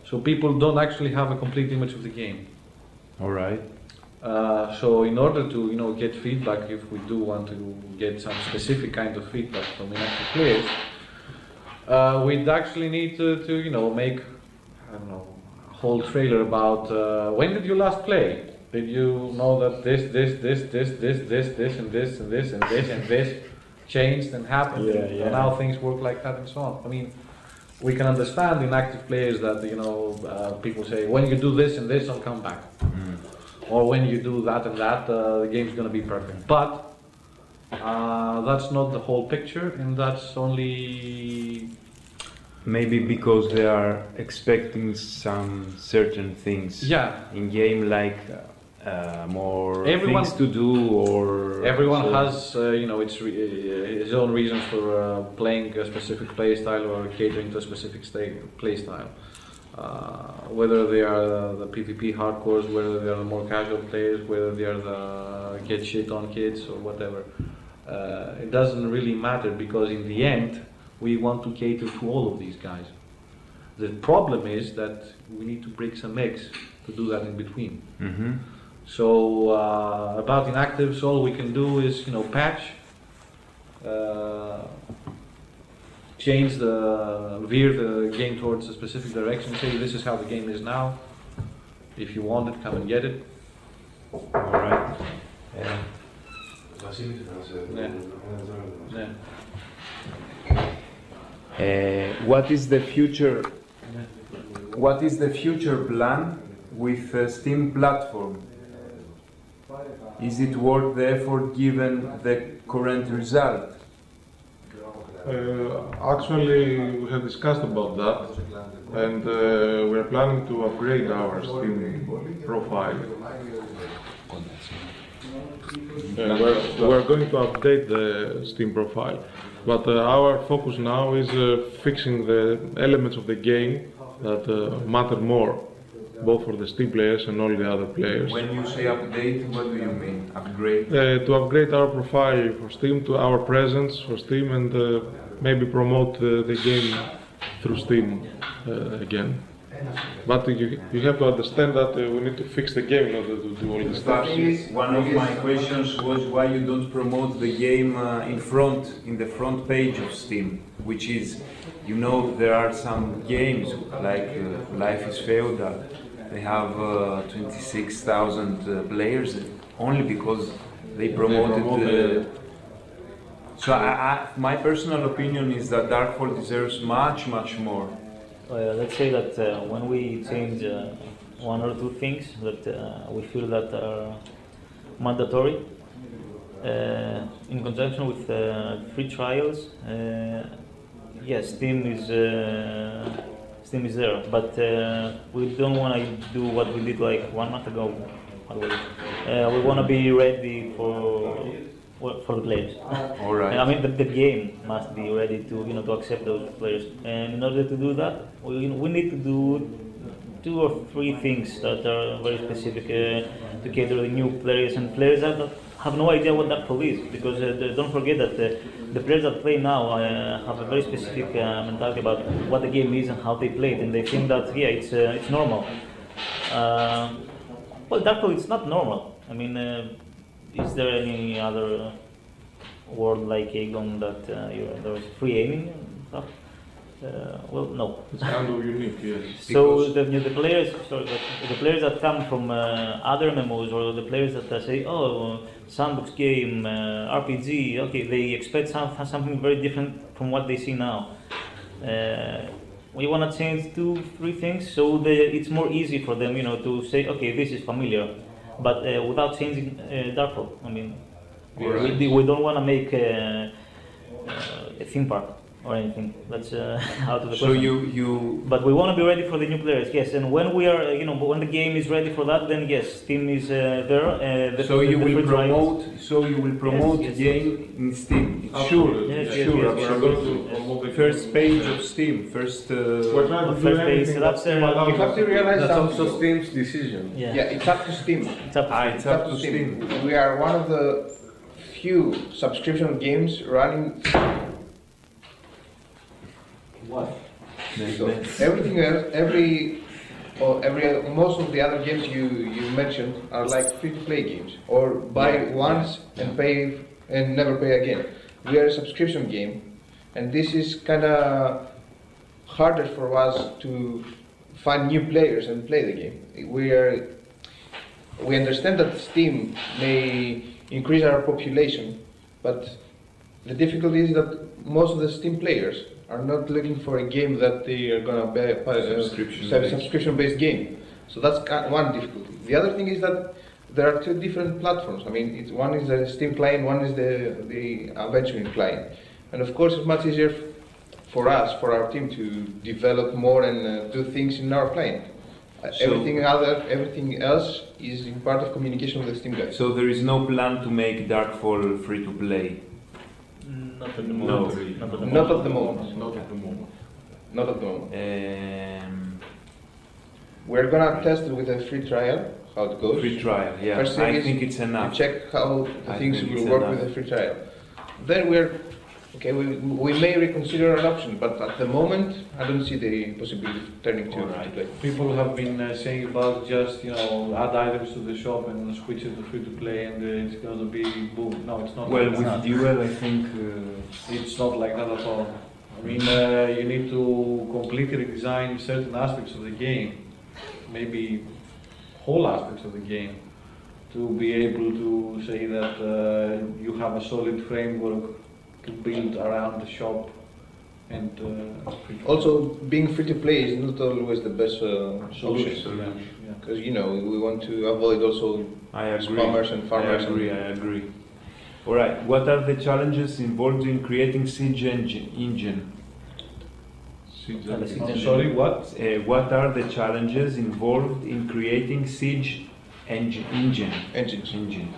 so people don't actually have a complete image of the game. All right. So in order to get feedback, if we do want to get some specific kind of feedback from inactive players, we'd actually need to make a whole trailer about when did you last play? Did you know that this and this and this changed and happened, and now things work like that and so on? I mean, we can understand in active players that people say when you do this and this, I'll come back, or when you do that and that, the game's going to be perfect. But that's not the whole picture, and that's only. Maybe because they are expecting some certain things in game, like more things to do, or everyone so. has his own reasons for playing a specific play style or catering to a specific play style. Whether they are the PvP hardcores, whether they are the more casual players, whether they are the get shit on kids or whatever, it doesn't really matter, because in the end we want to cater to all of these guys. The problem is that we need to break some eggs to do that in between. So about inactives, all we can do is patch, change veer the game towards a specific direction. Say this is how the game is now. If you want it, come and get it. All right. Yeah. What is the future? What is the future plan with Steam platform? Is it worth the effort given the current result? Actually, we have discussed about that, and we are planning to upgrade our Steam profile. We're going to update the Steam profile, but our focus now is fixing the elements of the game that matter more both for the Steam players and all the other players. When you say update, what do you mean? Upgrade? To upgrade our profile for Steam, to our presence for Steam, and maybe promote the game through Steam again. But you have to understand that we need to fix the game in order to do all this stuff. One of my questions was why you don't promote the game in the front page of Steam, which is, you know, there are some games like Life is Feudal. They have 26,000 players only because they promoted. So my personal opinion is that Darkfall deserves much more. Let's say that when we change one or two things that we feel that are mandatory, in conjunction with free trials, yes, Steam is there, but we don't want to do what we did like 1 month ago. We want to be ready for the players. All right. I mean, the game must be ready to accept those players, and in order to do that, we need to do 2 or 3 things that are very specific to cater the new players and players that have no idea what Darkfall is, because don't forget that the players that play now have a very specific mentality about what the game is and how they play it, and they think that it's normal. Well, Darkfall it's not normal. I mean, is there any other world like Aegon that there's free aiming and stuff? Well, no. It's kind of unique, yes. So the players that come from other MMOs, or the players that say, oh, sandbox game, RPG, okay, they expect something very different from what they see now. We want to change 2-3 things so it's more easy for them, to say, okay, this is familiar, but without changing Darkfall. I mean, we don't want to make a theme park or anything. That's out of the question. But we want to be ready for the new players, yes. And when we are, when the game is ready for that, then yes, Steam is there. So you will promote the game in Steam. It's sure. Yes, Absolutely. First page of Steam. First page. That's You have to realize that's something. also Steam's decision. Yeah, it's up to Steam. It's up to Steam. We are one of the few subscription games running. What? So everything else, most of the other games you mentioned are like free-to-play games, or buy once and pay and never pay again. We are a subscription game, and this is kind of harder for us to find new players and play the game. We understand that Steam may increase our population, but the difficulty is that most of the Steam players are not looking for a game that they are going to buy a subscription-based game. So that's one difficulty. The other thing is that there are 2 different platforms. I mean, one is the Steam client, one is the Aventurine client. And of course, it's much easier for us, for our team, to develop more and do things in our client. Everything else is in part of communication with the Steam guys. So there is no plan to make Darkfall free to play. Not at the moment. Not at the moment. Not at the moment. Not at the moment. We're gonna test it with a free trial, how it goes. Free trial, yeah. First thing I is think it's enough. to check how things will work with a free trial. Then we may reconsider an option, but at the moment I don't see the possibility of turning to play. People have been saying about just add items to the shop and switch it to free to play, and it's going to be boom. No, it's not. Well, like with that. Duel, I think It's not like that at all. I mean, you need to completely redesign certain aspects of the game, maybe whole aspects of the game, to be able to say that you have a solid framework to build around the shop. And also, being free to play is not always the best solution. Yeah. Because we want to avoid also spammers and farmers. I agree. All right. What are the challenges involved in creating Siege engine? Sorry, what? What are the challenges involved in creating Siege engine?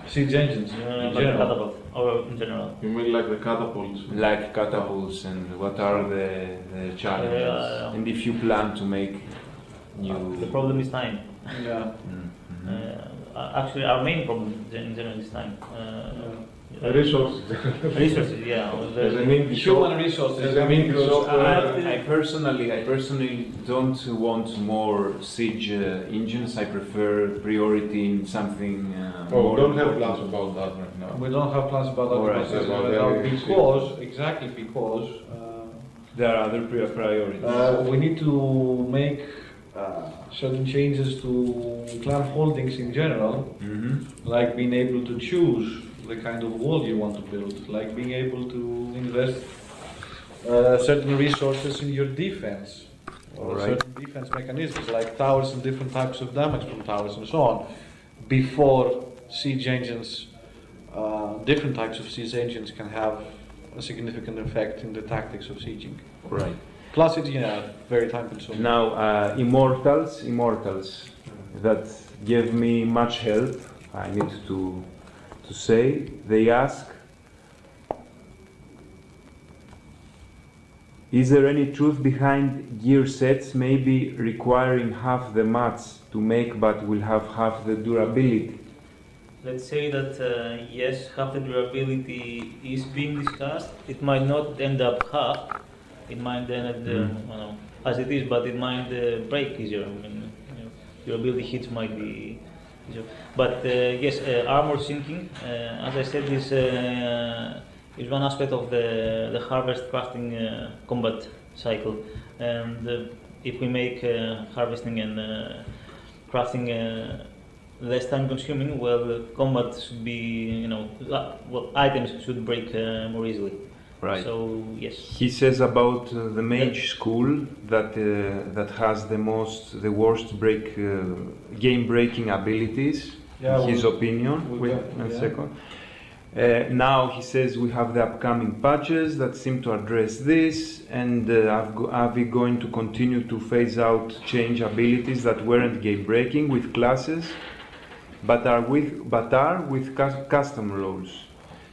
Siege engines. Like catapult, or in general. You mean like the catapults? Like catapults, and what are the challenges? And if you plan to make new... The problem is time. Yeah. Actually, our main problem in general is time. Resources. Resources, yeah. There's an indie Human shop. resources. There's an indie shop. I personally don't want more siege engines. I prefer priority in something. Oh, more don't have important. plans about that right now. We don't have plans about that Alright, process about right now very because, exactly because, There are other priorities. we need to make certain changes to clan holdings in general, like being able to choose the kind of wall you want to build, like being able to invest certain resources in your defense, or Alright. certain defense mechanisms, like towers and different types of damage from towers and so on, before siege engines, different types of siege engines can have a significant effect in the tactics of sieging. Right. Plus it's very time consuming. Now, immortals, that gave me much help. I need to say. They ask, is there any truth behind gear sets maybe requiring half the mats to make, but will have half the durability? Let's say that yes, half the durability is being discussed. It might not end up half. It might end up as it is, but it might break easier. I mean, durability hits might be easier. But yes, armor sinking, as I said, is one aspect of the harvest crafting combat cycle. And if we make harvesting and crafting less time consuming, well, combat should be, items should break more easily. Right. So yes. He says about the mage school that has the worst game-breaking abilities. Yeah, in his opinion. we'll Wait go- a yeah. second. Now he says we have the upcoming patches that seem to address this, and are we going to continue to phase out change abilities that weren't game-breaking with classes, but are with custom roles?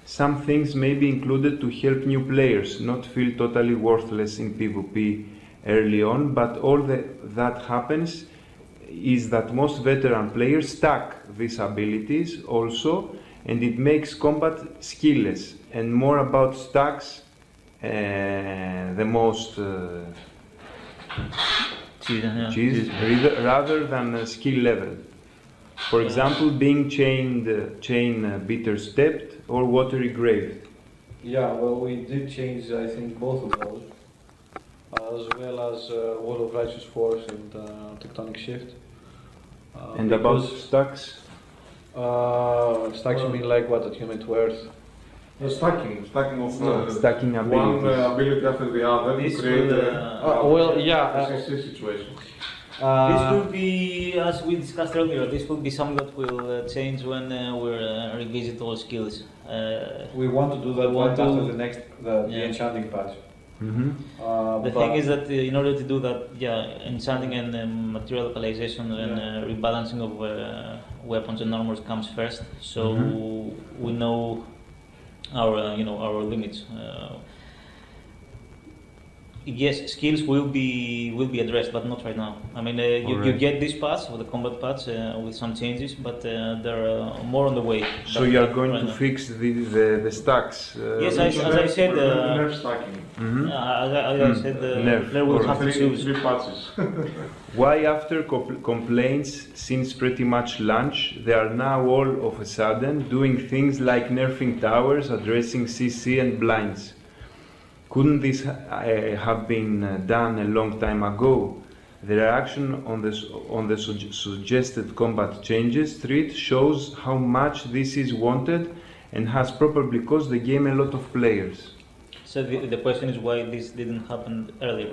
Some things may be included to help new players not feel totally worthless in PvP early on, but all that happens is that most veteran players stack these abilities also, and it makes combat skillless and more about stacks the most cheese, rather than skill level. For example, being chain bitter stepped or watery graved. Yeah, well, we did change, I think, both of those, as well as Wall of Righteous Force and Tectonic Shift. And about because, stacks? stacks, you mean like what, attunement to Earth? Stacking of Stacking one abilities. ability after the other to This create will, a situation. this will be, as we discussed earlier, this will be something that will change when we revisit all skills. We want to do that want right to- after the Yeah. enchanting patch. The thing is that in order to do that, enchanting and material localization and rebalancing of weapons and armors comes first. So we know our limits. Yes, skills will be addressed, but not right now. I mean, you get this patch, or the combat patch, with some changes, but there are more on the way. So But you are not going right to now. fix the stacks? Yes, as I said, Nerf stacking. as I said, Nerf, player will or have to choose. Three patches. Why after complaints since pretty much launch, they are now all of a sudden doing things like nerfing towers, addressing CC and blinds? Couldn't this have been done a long time ago? The reaction on the suggested combat changes thread shows how much this is wanted and has probably cost the game a lot of players. So the question is why this didn't happen earlier.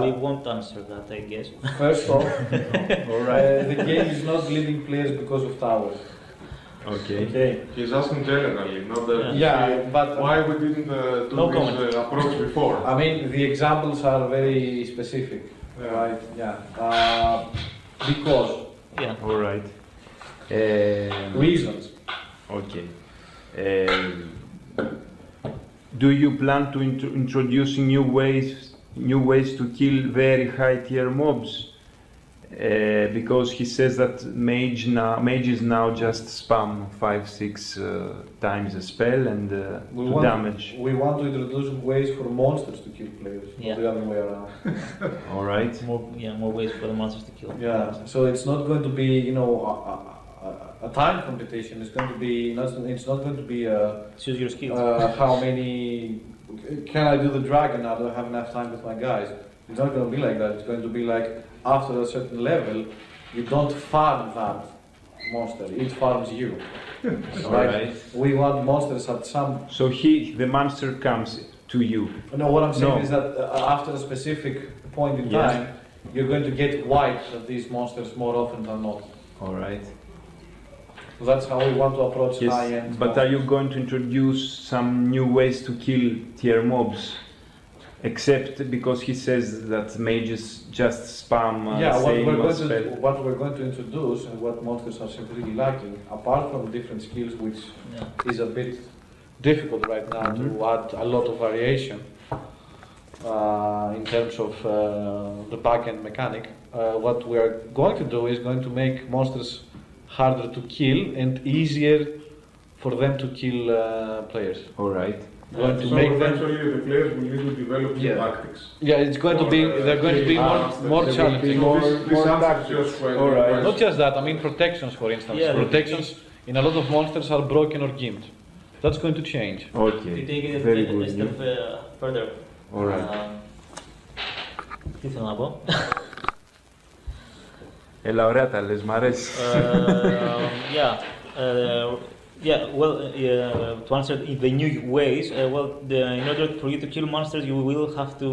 We won't answer that, I guess. First off, the game is not bleeding players because of towers. Okay. He's asking generally, not the but why we didn't do No this comment. approach before. I mean, the examples are very specific, right? Yeah. Because Yeah. All right. reasons. Okay. Do you plan to introducing new ways to kill very high tier mobs? because he says that mages now just spam 5-6 times a spell and damage. We want to introduce ways for monsters to kill players, Yeah. not the other way around. All right. More ways for the monsters to kill. Yeah, so it's not going to be, a time competition. It's going to be it's not going to be Choose your skills. how many can I do the dragon now? Do I have enough time with my guys? It's not going to be like that. It's going to be like after a certain level, you don't farm that monster. It farms you. Right. We want monsters at some. So the monster comes to you. No, what I'm saying No. is that after a specific point in Yes. time, you're going to get wiped of these monsters more often than not. All right. So that's how we want to approach Yes. high-end. But are you going to introduce some new ways to kill tier mobs? Except because he says that mages just spam what we're going to introduce and what monsters are simply lacking, apart from different skills, which is a bit difficult right now to add a lot of variation in terms of the back-end mechanic. What we are going to do is going to make monsters harder to kill and easier for them to kill players. All right. Going to So make them. eventually the players will need to develop new Yeah. tactics. Yeah, it's going to be. They're going to be more challenging. This answers your question. All right. Not just that. I mean, protections, for instance. Yeah, Protections in a lot of monsters are broken or gimped. That's going to change. To Okay. take it Very a good. step further. All right. Τι θέλω να πω. Έλα, ωραία τα λες, μ' αρέσει. To answer the new ways, in order for you to kill monsters, you will have to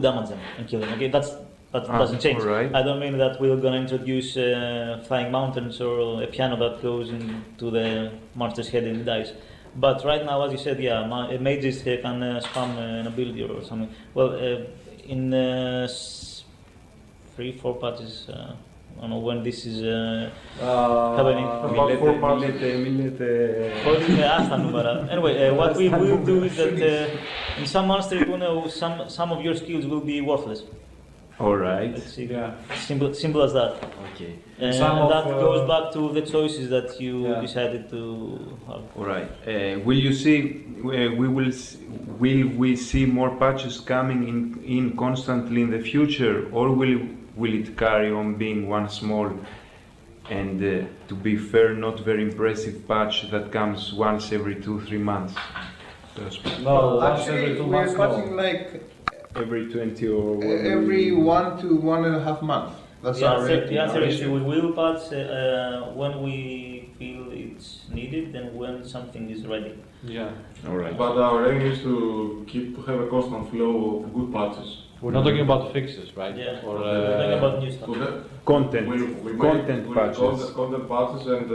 damage them and kill them. Okay, that doesn't change. Alright. I don't mean that we're gonna introduce flying mountains or a piano that goes into the monster's head and it dies. But right now, as you said, mages can spam an ability or something. Well, in 3-4 patches. I don't know when this is happening. About 4 patches. Anyway, what we will do is that in some monsters, some of your skills will be worthless. All right. Let's see. Yeah. Simple as that. Okay. And Some of, that goes back to the choices that you decided to have. All right. Will you see? Will we see more patches coming in constantly in the future, or will it carry on being one small and, to be fair, not very impressive patch that comes once every 2-3 months? No, once Actually, every 2 we're months. patching like Every 20 or every 1 to 1.5 months. That's The our answer, rating. the answer Our is rating. we will patch when we feel it's needed and when something is ready. Yeah. All right. But our aim is to have a constant flow of good patches. We're not talking about fixes, right? Yeah. Or, We're talking about new stuff. So that Content. we Content make patches. content patches and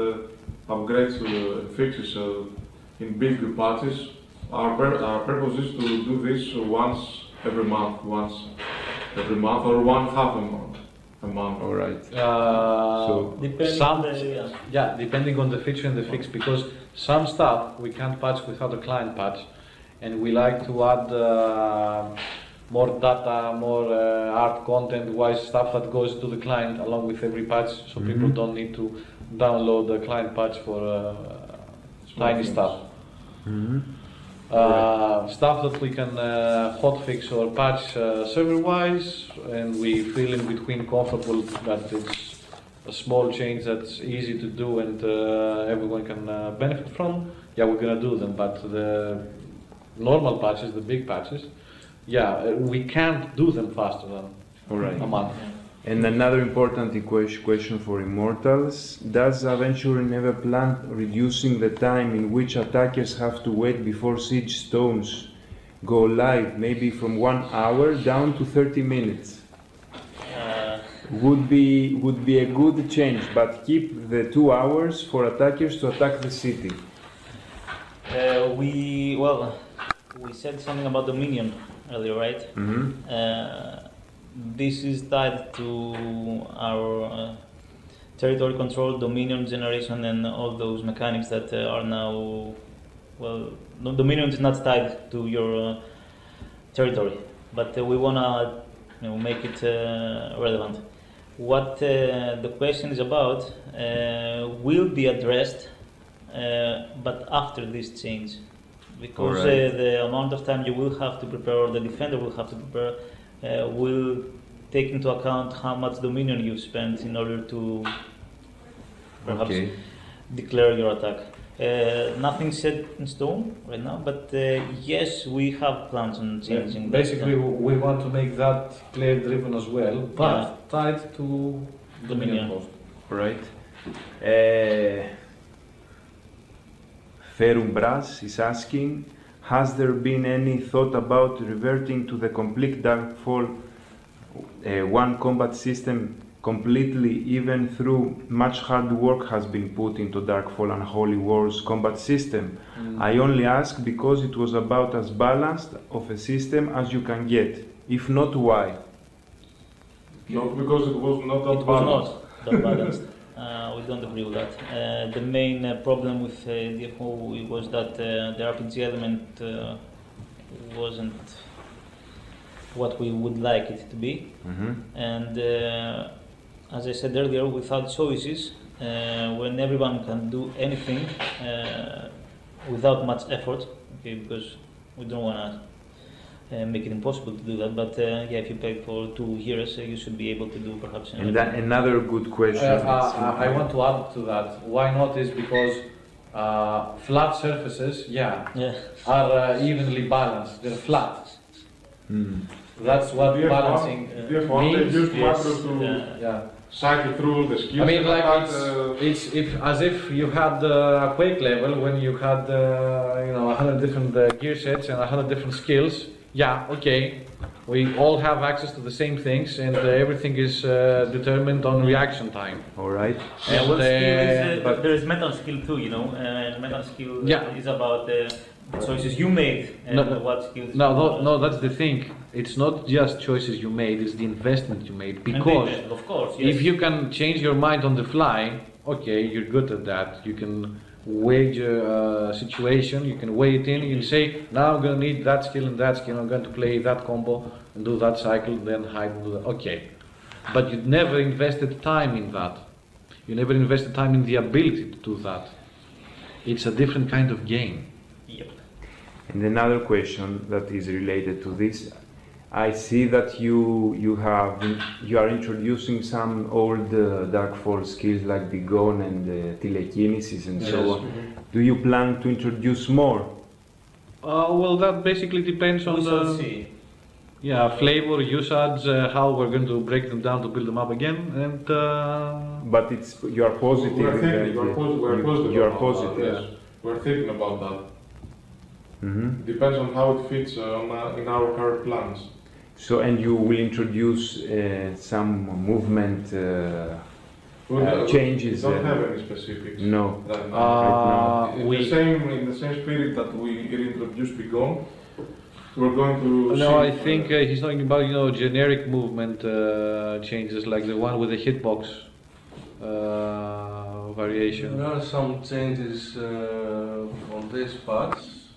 upgrades to fixes in big patches. Our purpose is to do this once every month, or half a month. All right. So Depending some, on the, depending on the feature and the fix, because some stuff we can't patch without a client patch, and we like to add more data, more art content-wise stuff that goes to the client along with every patch, so people don't need to download the client patch for tiny stuff. Stuff that we can hotfix or patch server-wise, and we feel in between comfortable that it's a small change that's easy to do and everyone can benefit from. Yeah, we're gonna do them, but the normal patches, the big patches, we can't do them faster than all right. a month. And another important question for Immortals: does Aventurine ever plan reducing the time in which attackers have to wait before siege stones go live, maybe from 1 hour down to 30 minutes? Would be a good change, but keep the 2 hours for attackers to attack the city. We said something about the minion earlier, right? This is tied to our territory control, dominion generation, and all those mechanics that are now. Well, no, dominion is not tied to your territory, but we wanna make it relevant. what the question is about will be addressed, but after this change, because the amount of time you will have to prepare, or the defender will have to prepare, will take into account how much dominion you spent in order to perhaps declare your attack. Nothing set in stone right now, but yes, we have plans on changing. Basically, we want to make that player-driven as well, but tied to dominion cost. Right. Ferumbras is asking, has there been any thought about reverting to the complete Darkfall one combat system completely, even through much hard work has been put into Darkfall and Holy Wars combat system? I only ask because it was about as balanced of a system as you can get. If not, why? Not because it was not that It was not that balanced. We don't agree with that. The main problem with DFO was that the RPG element wasn't what we would like it to be. And as I said earlier, without choices, when everyone can do anything without much effort, okay, because we don't want to make it impossible to do that, but if you pay for 2 years, you should be able to do perhaps. And that, another good question. I want to add to that. Why not is because flat surfaces, are evenly balanced. They're flat. That's what balancing means. Use macros to cycle through all the skills. I mean, like it's as if you had a Quake level when you had 100 different gear sets and 100 different skills. Yeah, okay. We all have access to the same things, and everything is determined on reaction time. All right. What skill is, but there is metal skill too, and metal skill is about the choices you made and what skills. No, that's the thing. It's not just choices you made; it's the investment you made. Because of course, yes. If you can change your mind on the fly, okay, you're good at that. You can wage a situation, you can weigh it in, you can say, now I'm going to need that skill and that skill, I'm going to play that combo and do that cycle, then hide and do that. Okay. But you never invested time in that. You never invested time in the ability to do that. It's a different kind of game. Yep. And another question that is related to this, I see that you are introducing some old Darkfall skills like the Gon and telekinesis and so on. Do you plan to introduce more? Well, that basically depends on flavor, usage, how we're going to break them down to build them up again, and. But you are positive. You are positive. Yes, we're thinking about that. Depends on how it fits in our current plans. So, and you will introduce some movement changes. We don't have any specifics. No. Right now. In the same spirit that we introduced Begon, we're going to. No, I think he's talking about generic movement changes like the one with the hitbox variation. There are some changes on these parts,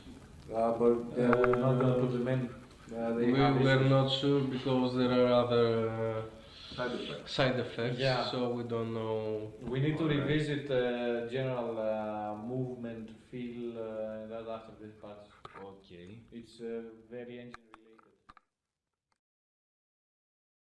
but we're not going to put them in. we're not sure because there are other side effects, so we don't know. We need to revisit general movement, feel, that after this part. Okay. It's very engineering.